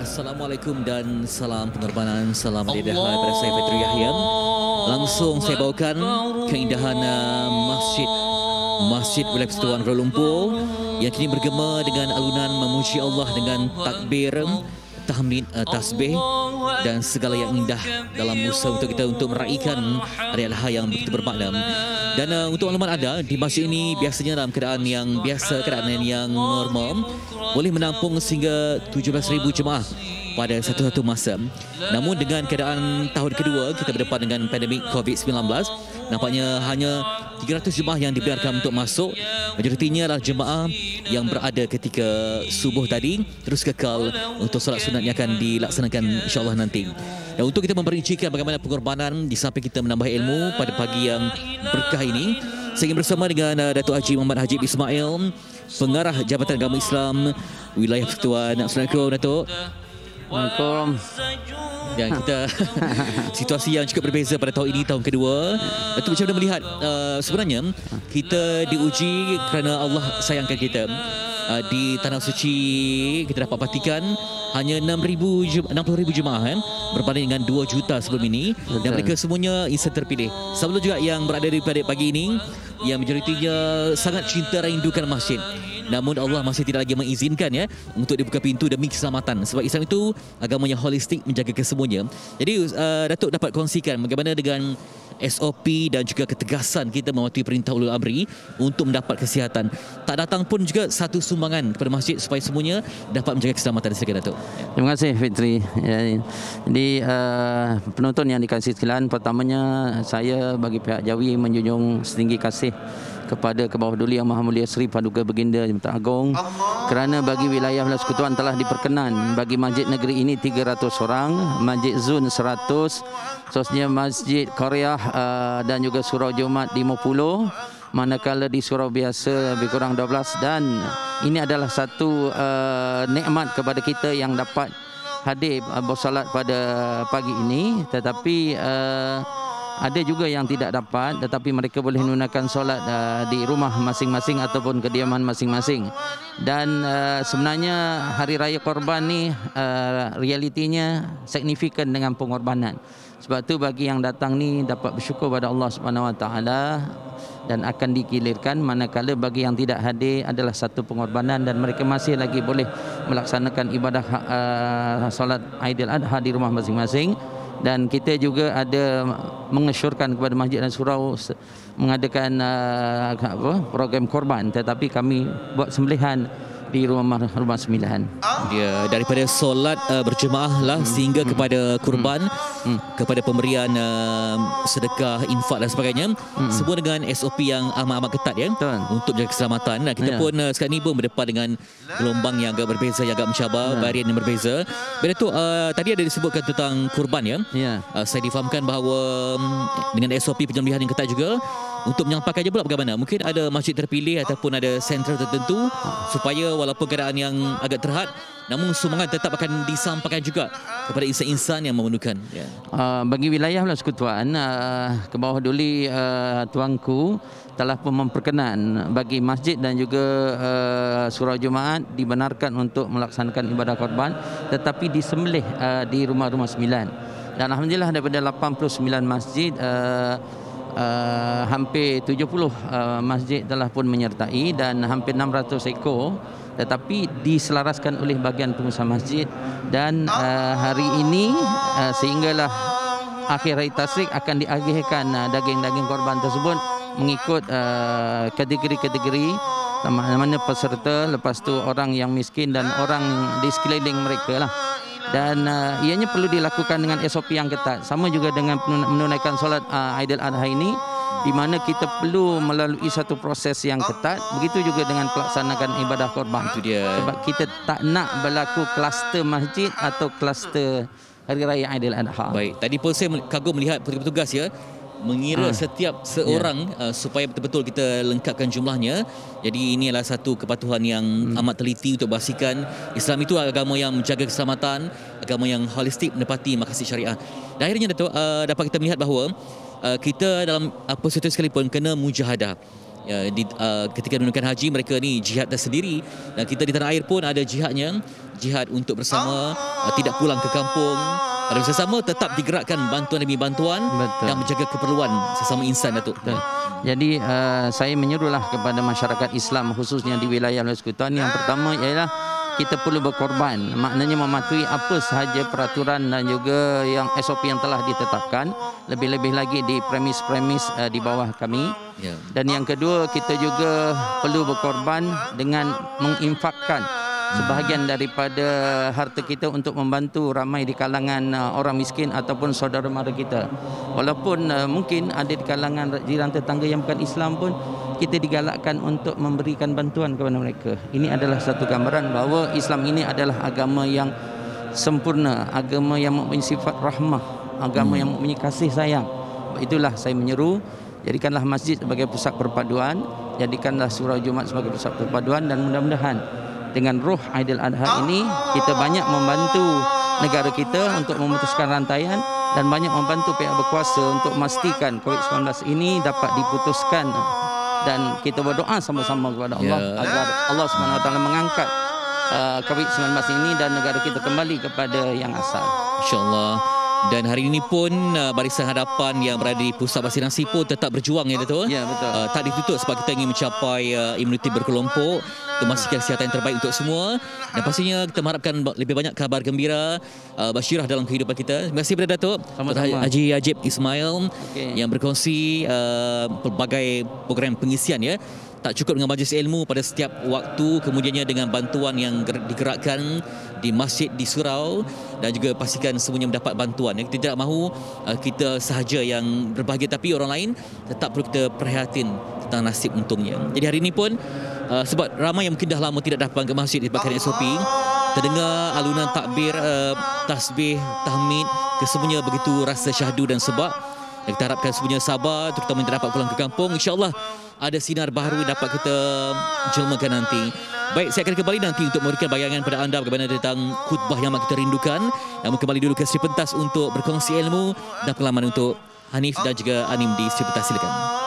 Assalamualaikum dan salam pengorbanan, salam lidah daripada saya Fitri Yahya. Langsung saya bawakan keindahan Masjid Wilayah Persekutuan Kuala Lumpur yang kini bergema dengan alunan memuji Allah dengan takbir, tahmid, tasbih dan segala yang indah dalam usaha untuk kita untuk meraihkan hari Adha yang begitu bermakna. Dan untuk makluman anda, di masjid ini biasanya dalam keadaan yang biasa, keadaan yang normal, boleh menampung sehingga 17,000 jemaah pada satu masa. Namun dengan keadaan tahun kedua kita berdepan dengan pandemik COVID-19, nampaknya hanya 300 jemaah yang dibiarkan untuk masuk. Majoritinya adalah jemaah yang berada ketika subuh tadi, terus kekal untuk solat sunat yang akan dilaksanakan insya-Allah nanti. Dan untuk kita memperincikan bagaimana pengorbanan di samping kita menambah ilmu pada pagi yang berkah ini, saya ingin bersama dengan Datuk Haji Muhammad Hajib Ismail, Pengarah Jabatan Agama Islam Wilayah Persekutuan. Assalamualaikum Datuk. Assalamualaikum. Dan kita situasi yang cukup berbeza pada tahun ini, tahun kedua. Datuk macam mana melihat sebenarnya kita diuji kerana Allah sayangkan kita. Di Tanah Suci kita dapat pastikan hanya 60,000 jemaah berbanding dengan 2 juta sebelum ini. Betul. Dan mereka semuanya insan terpilih. Sebelum juga yang berada di pagi ini yang majoritinya sangat cinta rindukan masjid. Namun Allah masih tidak lagi mengizinkan untuk dibuka pintu demi keselamatan. Sebab Islam itu agama yang holistik, menjaga kesemuanya. Jadi Datuk dapat kongsikan bagaimana dengan SOP dan juga ketegasan kita mematuhi perintah ulul amri untuk mendapat kesihatan. Tak datang pun juga satu sumbangan kepada masjid supaya semuanya dapat menjaga keselamatan. Silakan Datuk. Terima kasih Fitri. Jadi penonton yang dikasihi sekalian, pertamanya saya bagi pihak Jawi menjunjung setinggi kasih kepada Kebawah Duli Yang Maha Mulia Seri Paduka Baginda Jabatan Agong kerana bagi wilayah persekutuan telah diperkenan bagi masjid negeri ini 300 orang, masjid Zun 100, khususnya masjid Qaryah dan juga surau Jumaat 50, manakala di surau biasa lebih kurang 12. Dan ini adalah satu nikmat kepada kita yang dapat hadir bersolat pada pagi ini. Tetapi ada juga yang tidak dapat, tetapi mereka boleh menunaikan solat di rumah masing-masing ataupun kediaman masing-masing. Dan sebenarnya Hari Raya Korban ni realitinya signifikan dengan pengorbanan. Sebab tu bagi yang datang ni dapat bersyukur pada Allah Subhanahu Wa Taala dan akan dikilirkan, manakala bagi yang tidak hadir adalah satu pengorbanan dan mereka masih lagi boleh melaksanakan ibadah solat Aidil Adha di rumah masing-masing. Dan kita juga ada mengesyorkan kepada masjid dan surau mengadakan program korban, tetapi kami buat sembelihan di rumah sembilan. Dia daripada solat berjemaah lah sehingga kepada kurban, kepada pemberian sedekah, infak dan sebagainya, semua dengan SOP yang amat ketat untuk menjaga keselamatan. Dan kita pun sekarang ni pun berdepan dengan gelombang yang agak berbeza, yang agak mencabar, varian yang berbeza. Datuk, tadi ada disebutkan tentang kurban saya difahamkan bahawa dengan SOP penyembelihan yang ketat juga. Untuk menyampaikannya pula bagaimana? Mungkin ada masjid terpilih ataupun ada sentral tertentu supaya walaupun keadaan yang agak terhad, namun sumbangan tetap akan disampaikan juga kepada insan-insan yang memerlukan. Bagi wilayah persekutuan, Kebawah Duli tuanku telah pun memperkenan bagi masjid dan juga surau Jumaat dibenarkan untuk melaksanakan ibadah korban, tetapi disembelih di rumah-rumah sembilan. Dan alhamdulillah daripada 89 masjid, hampir 70 masjid telah pun menyertai dan hampir 600 ekor, tetapi diselaraskan oleh bahagian pengusaha masjid. Dan hari ini sehinggalah akhir hari tasyrik akan diagihkan daging-daging korban tersebut mengikut kategori-kategori mana peserta, lepas tu orang yang miskin dan orang di sekeliling mereka lah. Dan ianya perlu dilakukan dengan SOP yang ketat. Sama juga dengan menunaikan solat Aidil Adha ini, di mana kita perlu melalui satu proses yang ketat. Begitu juga dengan pelaksanaan ibadah korban. Itu dia. Sebab kita tak nak berlaku kluster masjid atau kluster Hari Raya Aidil Adha. Baik, tadi pun saya kagum melihat petugas mengira setiap seorang supaya betul-betul kita lengkapkan jumlahnya. Jadi ini adalah satu kepatuhan yang amat teliti untuk pastikan Islam itu agama yang menjaga keselamatan, agama yang holistik menepati maqasid syariah. Dan akhirnya Datuk, dapat kita melihat bahawa kita dalam apa situasi sekalipun kena mujahadah. ketika menunaikan haji mereka ni jihad tersendiri, dan kita di tanah air pun ada jihadnya, jihad untuk bersama, tidak pulang ke kampung, pada masa sama tetap digerakkan bantuan demi bantuan. Betul. Dan menjaga keperluan sesama insan, Datuk. Betul. Jadi saya menyuruhlah kepada masyarakat Islam khususnya di wilayah Persekutuan, yang pertama ialah kita perlu berkorban, maknanya mematuhi apa sahaja peraturan dan juga yang SOP yang telah ditetapkan, lebih-lebih lagi di premis-premis di bawah kami. Dan yang kedua, kita juga perlu berkorban dengan menginfakkan sebahagian daripada harta kita untuk membantu ramai di kalangan orang miskin ataupun saudara mara kita. Walaupun mungkin ada di kalangan jiran tetangga yang bukan Islam pun, kita digalakkan untuk memberikan bantuan kepada mereka. Ini adalah satu gambaran bahawa Islam ini adalah agama yang sempurna, agama yang mempunyai sifat rahmah, agama yang mempunyai kasih sayang. Itulah saya menyeru, jadikanlah masjid sebagai pusat perpaduan, jadikanlah surau Jumaat sebagai pusat perpaduan, dan mudah-mudahan dengan roh Aidil Adha ini kita banyak membantu negara kita untuk memutuskan rantaian, dan banyak membantu pihak berkuasa untuk memastikan COVID-19 ini dapat diputuskan. Dan kita berdoa sama-sama kepada Allah agar Allah SWT mengangkat COVID-19 ini dan negara kita kembali kepada yang asal. InsyaAllah. Dan hari ini pun Barisan Hadapan yang berada di pusat vaksinasi pun tetap berjuang, ya Datuk. Ya, betul. Tak ditutup sebab kita ingin mencapai imuniti berkelompok, memastikan kesihatan yang terbaik untuk semua. Dan pastinya kita mengharapkan lebih banyak kabar gembira, basyirah dalam kehidupan kita. Terima kasih kepada Datuk Haji Ajib Ismail yang berkongsi pelbagai program pengisian, ya. Tak cukup dengan majlis ilmu pada setiap waktu, kemudiannya dengan bantuan yang digerakkan di masjid, di surau, dan juga pastikan semuanya mendapat bantuan. Kita tidak mahu kita sahaja yang berbahagia, tapi orang lain tetap perlu kita prihatin tentang nasib untungnya. Jadi hari ini pun sebab ramai yang mungkin dah lama tidak datang ke masjid disebabkan SOP, terdengar alunan takbir, tasbih, tahmid, kesemuanya begitu rasa syahdu dan sebab. Dan kita harapkan semuanya sabar, terutama yang dapat pulang ke kampung. InsyaAllah ada sinar baharu yang dapat kita jelmakan nanti. Baik, saya akan kembali nanti untuk memberikan bayangan pada anda bagaimana tentang khutbah yang amat kita rindukan. Namun kembali dulu ke Sri Pentas untuk berkongsi ilmu dan pengalaman untuk Hanif dan juga Anim di Sri Pentas. Silakan.